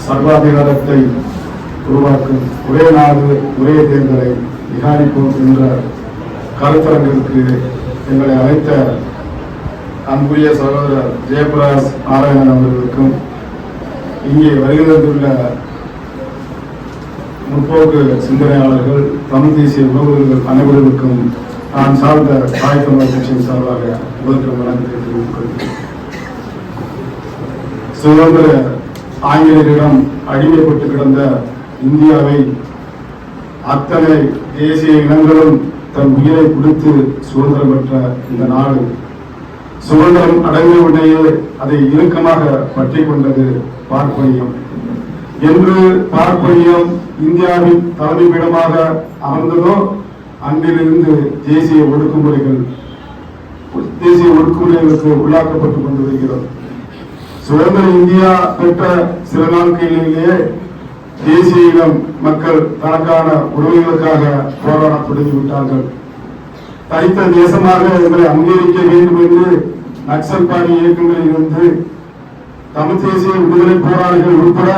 சர்வாதிகாரத்தை உருவாக்கும் ஒரே நாடு ஒரே தேர்தலை நிகாரிப்போம் என்ற கருத்தரங்கிற்கு எங்களை அழைத்த அன்புரிய சகோதரர் ஜெயபிரகாஷ் நாராயணன் அவர்களுக்கும் இங்கே வருகிறதுள்ள முற்போக்கு சிந்தனையாளர்கள் தமிழ் தேசிய உறவுகள் அனைவருக்கும் நான் சார்ந்த தாய் தமிழர் கட்சியின் சார்பாக முதற்கு வணக்கத்தை தெரிவித்துக் கொள்கிறேன். சுதந்திர ஆங்கிலேயரிடம் அடிமைப்பட்டு கிடந்த இந்தியாவை அத்தனை தேசிய இனங்களும் தன் உயிரை கொடுத்து சுதந்திரம் பெற்ற இந்த நாடு சுதந்திரம் அடைந்த உடனேயே அதை இறுக்கமாக பற்றி கொண்டது பார்ப்பனியம். என்று பார்ப்பனியம் இந்தியாவின் தலைமையிடமாக அமர்ந்ததோ அன்றிலிருந்து தேசிய ஒடுக்குமுறைகளுக்கு உள்ளாக்கப்பட்டுக் கொண்டு வருகிறது. சுதந்திர இந்தியா பெற்ற சில நாட்களிலேயே தேசிய இனம் மக்கள் தனக்கான உரிமைகளுக்காக போராட தொடங்கிவிட்டார்கள். தனித்த தேசமாக எங்களை அங்கீகரிக்க வேண்டும் என்று நக்சல் பாணி இயக்கங்களில் இருந்து தமிழ் தேசிய விடுதலை போராளிகள் உட்பட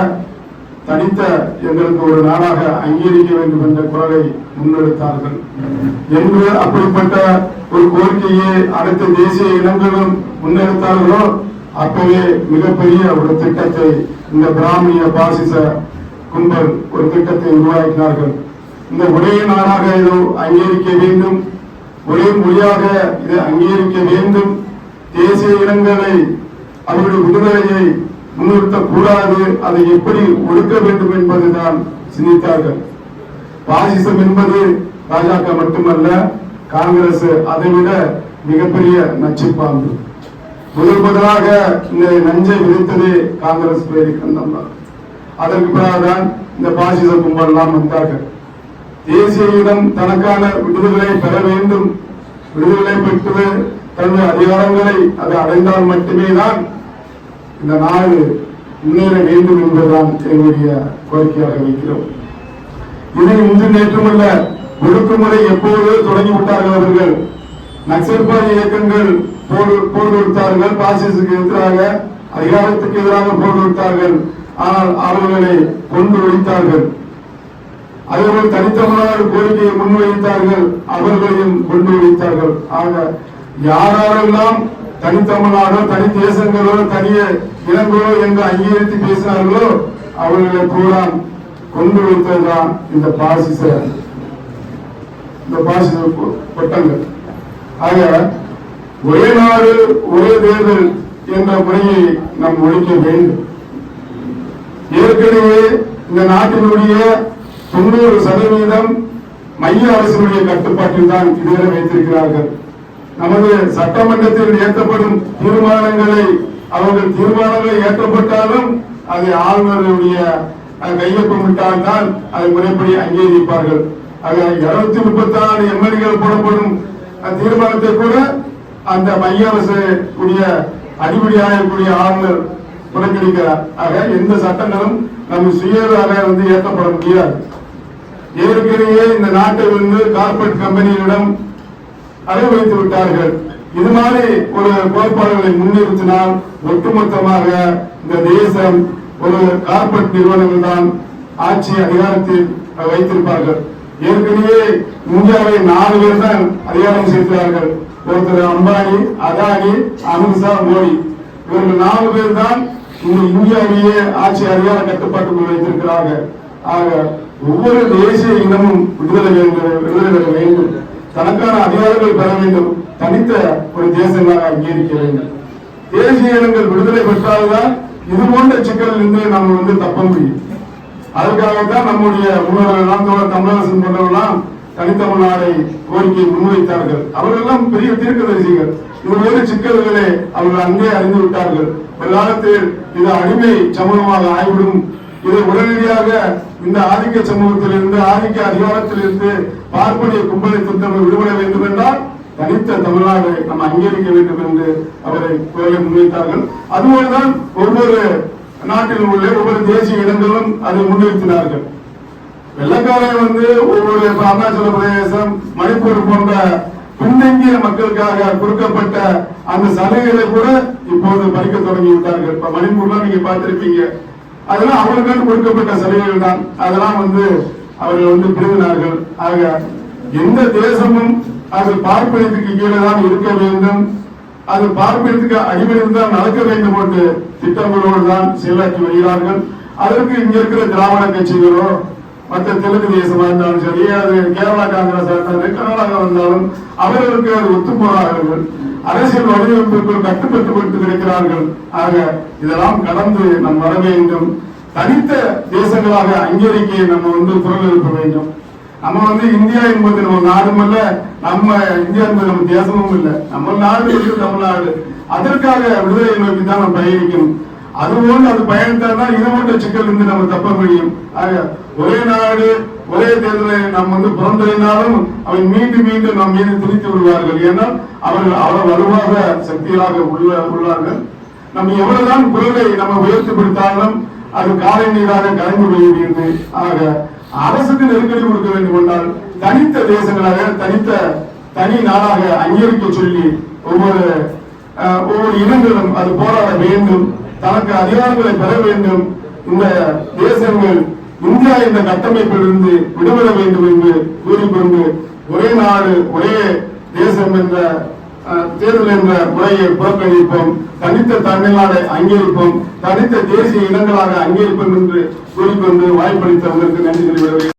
தனித்த எங்களுக்கு ஒரு நாடாக அங்கீகரிக்க வேண்டும் என்ற குரலை முன்னெடுத்தார்கள். என்று அப்படிப்பட்ட ஒரு கோரிக்கையை அனைத்து தேசிய இனங்களும் முன்னெடுத்தார்களோ அப்பவே மிகப்பெரிய ஒரு திட்டத்தை இந்த பிராமணிய பாசிச கும்பல் ஒரு திட்டத்தை உருவாக்கினார்கள். இந்த ஒரே நாடாக இதை அங்கீகரிக்க வேண்டும், ஒரே மொழியாக இதை அங்கீகரிக்க வேண்டும், தேசிய இனங்களை அவருடைய விடுதலையை முன்னிறுத்தக்கூடாது, அதை எப்படி ஒடுக்க வேண்டும் என்பதுதான் சிந்தித்தார்கள். பாசிசம் என்பது பாஜக மட்டுமல்ல, காங்கிரஸ் அதைவிட மிகப்பெரிய நச்சுப்பாம்பு. முதலாக இந்த நஞ்சை விதைத்ததே காங்கிரஸ் பேரிக்கந்தம் தான். அதற்கு பிறகுதான் இந்த பாசிச கும்பல் எல்லாம் வந்தார்கள். தேசிய இனம் தனக்கான விடுதலை பெற வேண்டும், விடுதலை பெற்று தன்னுடைய அதிகாரங்களை அது அடைந்தால் மட்டுமே தான் இந்த நாடு முன்னேற வேண்டும் என்பதுதான் எங்களுடைய கோரிக்கையாக வைக்கிறோம். இதை இன்று நேற்றுமல்ல, ஒடுக்குமுறை எப்போது தொடங்கிவிட்டார்கள் அவர்கள். நக்சல்பாரி இயக்கங்கள் போர் தொடுத்தார்கள், பாசிசுக்கு எதிராக அதிகாரத்துக்கு எதிராக போர் தொடுத்தார்கள். ஆனால் அவர்களை கொண்டு ஒழித்தார்கள். அவர்கள் தனித்தமிழர் கோரிக்கையை முன்வைத்தார்கள், அவர்களையும் கொண்டு ஒழித்தார்கள். ஆக யாரெல்லாம் தனித்தமிழ்நாடோ தனி தேசங்களோ தனிய இனங்களோ என்று அங்கீகரித்து பேசினார்களோ அவர்களை பூரா கொண்டு வைத்ததுதான் இந்த பாசிச கொட்டங்கள். ஆக ஒரே நாடு ஒரே தேர்தல் என்ற முறையை நாம் ஒழிக்க வேண்டும். ஏற்கனவே இந்த நாட்டினுடைய 90% மைய அரசினுடைய கட்டுப்பாட்டில் தான் இதுவரை வைத்திருக்கிறார்கள். நமது சட்டமன்றத்தில் ஏற்றப்படும் தீர்மானங்களை அவர்கள் தீர்மானங்கள் ஏற்றப்பட்டாலும் அதை ஆளுநருடைய கையொப்பமிட்டால் தான் அதை முறைப்படி அங்கீகரிப்பார்கள். ஆக 236 எம்எல்ஏக்கள் போடப்படும் தீர்மானத்தை கூட அந்த மைய அரசு உடைய அடிப்படையாகக்கூடிய ஆளுநர் புறக்கணிக்கிறார். ஆக எந்த சட்டங்களும் நம்ம சுயதாக ஏற்றப்பட முடியாது. ஏற்கனவே இந்த நாட்டை கார்பரேட் கம்பெனிகளிடம் அதை வைத்து விட்டார்கள். இது மாதிரி ஒரு கோட்பாடுகளை முன்னிறுத்தினால் ஒட்டுமொத்தமாக இந்த தேசம் ஒரு கார்பரேட் நிறுவனங்கள் தான் ஆட்சி அதிகாரத்தில் வைத்திருப்பார்கள். ஏற்கனவே இந்தியாவை 4 பேர் தான் அதிகாரம் செலுத்துகிறார்கள். ஒருத்தர் அம்பானி, அதானி, அமித்ஷா, மோடி. இவர்கள் 4 பேர் தான் இந்தியாவையே ஆட்சி அதிகார கட்டுப்பாட்டுக்குள் வைத்திருக்கிறார்கள். ஆக ஒவ்வொரு தேசிய இனமும் விடுதலை பெற வேண்டும், தனக்கான அதிகாரங்கள் பெற வேண்டும், தனித்த ஒரு தேசங்களாக அங்கீகரிக்க வேண்டும். தேசிய இனங்கள் விடுதலை பெற்றால்தான் இது போன்ற சிக்கலில் இருந்து நம்ம தப்ப முடியும். அதற்காகத்தான் நம்முடைய முன்னோர்கள் தமிழரசன் போன்றவர்களாம் தனித்தமிழ்நாடை கோரிக்கையை முன்வைத்தார்கள். அவர்கள் எல்லாம் பெரிய தீர்க்கதரிசிகள். இதுபோன்ற சிக்கல்களை அவர்கள் அங்கே அறிந்து விட்டார்கள். ஒரு காலத்தில் இது அடிமை சமூகமாக ஆய்விடும். இதை உடனடியாக இந்த ஆதிக்க சமூகத்திலிருந்து ஆதிக்க அதிகாரத்திலிருந்து பார்ப்பனிய கும்பலை துண்டமை விடுபட வேண்டும் என்றால் தனித்த தமிழ்நாடு நம்ம அங்கீகரிக்க வேண்டும் என்று அவரை குரலை முன்வைத்தார்கள். அதுபோலதான் ஒவ்வொரு நாட்டில் உள்ள ஒவ்வொரு தேசிய இடங்களும் அதை முன்னிறுத்தினார்கள். வெள்ளக்காரன் ஒவ்வொரு அருணாச்சல பிரதேசம், மணிப்பூர் போன்ற பின்தங்கிய மக்களுக்காக கொடுக்கப்பட்ட அந்த சலுகைகளை கூட இப்போது பறிக்க தொடங்கி விட்டார்கள். இப்ப மணிப்பூர்ல நீங்க பார்த்திருப்பீங்க, அதெல்லாம் அவர்களுக்கு கொடுக்கப்பட்ட சலுகைகள் தான். அதெல்லாம் அவர்கள் பிரிவினார்கள். ஆக எந்த தேசமும் அது பார்ப்பனத்துக்கு கீழே தான் இருக்க வேண்டும், அது பார்ப்பனத்துக்கு அடிமையில் தான் நடக்க வேண்டும் என்று திட்டங்களோடு தான் செயலாற்றி வருகிறார்கள். அதற்கு இங்க இருக்கிற திராவிட கட்சிகளோ மற்ற தெலுங்கு தேசமா இருந்தாலும் சரி, அது கேரளா காங்கிரஸ் இருந்தாலும் கர்நாடகா வந்தாலும் அவர்களுக்கு அது ஒத்து போறார்கள். அரசியல் வடிவமைப்புக்குள் கட்டுப்பட்டு இருக்கிறார்கள். ஆக இதெல்லாம் கடந்து நாம் வர வேண்டும். தனித்த தேசங்களாக அங்கீகரிக்க நம்ம குரல் எழுப்ப வேண்டும். நம்ம இந்தியா என்பது நம்ம நாடும் அல்ல, நம்ம இந்தியா என்பது நம்ம தேசமும் இல்லை. நம்ம நாடு தமிழ்நாடு. அதற்காக விடுதலை நோக்கி தான் நம்ம பயணிக்கணும். அதுபோல் அது பயணித்தால்தான் இதுபோன்ற சிக்கல் இருந்து நம்ம தப்ப முடியும். ஆக ஒரே நாடு ஒரே தேர்தலை நாம் புறந்தறிந்தாலும் அவை மீண்டும் மீண்டும் நம் மீது திணித்து விடுவார்கள். ஏன்னா அவர்கள் அவ்வளவு வலுவாக சக்திகளாக உள்ளார்கள். நம்ம எவ்வளவுதான் குரலை நம்ம உயர்த்தி பிடித்தாலும் அது காலை நீராக கலந்து விடுகிறது. ஆக அரசுக்கு நெருக்கடி கொடுக்க வேண்டும் என்றால் தனித்த தேசங்களாக தனி நாடாக அங்கீகரிக்க சொல்லி ஒவ்வொரு இனங்களும் அது போராட வேண்டும், தனக்கு அதிகாரங்களை பெற வேண்டும். இந்த தேசங்கள் இந்தியா என்ற கட்டமைப்பிலிருந்து விடுபட வேண்டும் என்று கூறிக்கொண்டு ஒரே நாடு ஒரே தேசம் என்ற தேர்தல் என்ற முறையை புறக்கணிப்போம், தனித்த தமிழ்நாடை அங்கீகரிப்போம், தனித்த தேசிய இனங்களாக அங்கீகரிப்போம் என்று கூறிக்கொண்டு வாய்ப்பளித்தவர்களுக்கு நன்றி தெரிவிக்கிறேன்.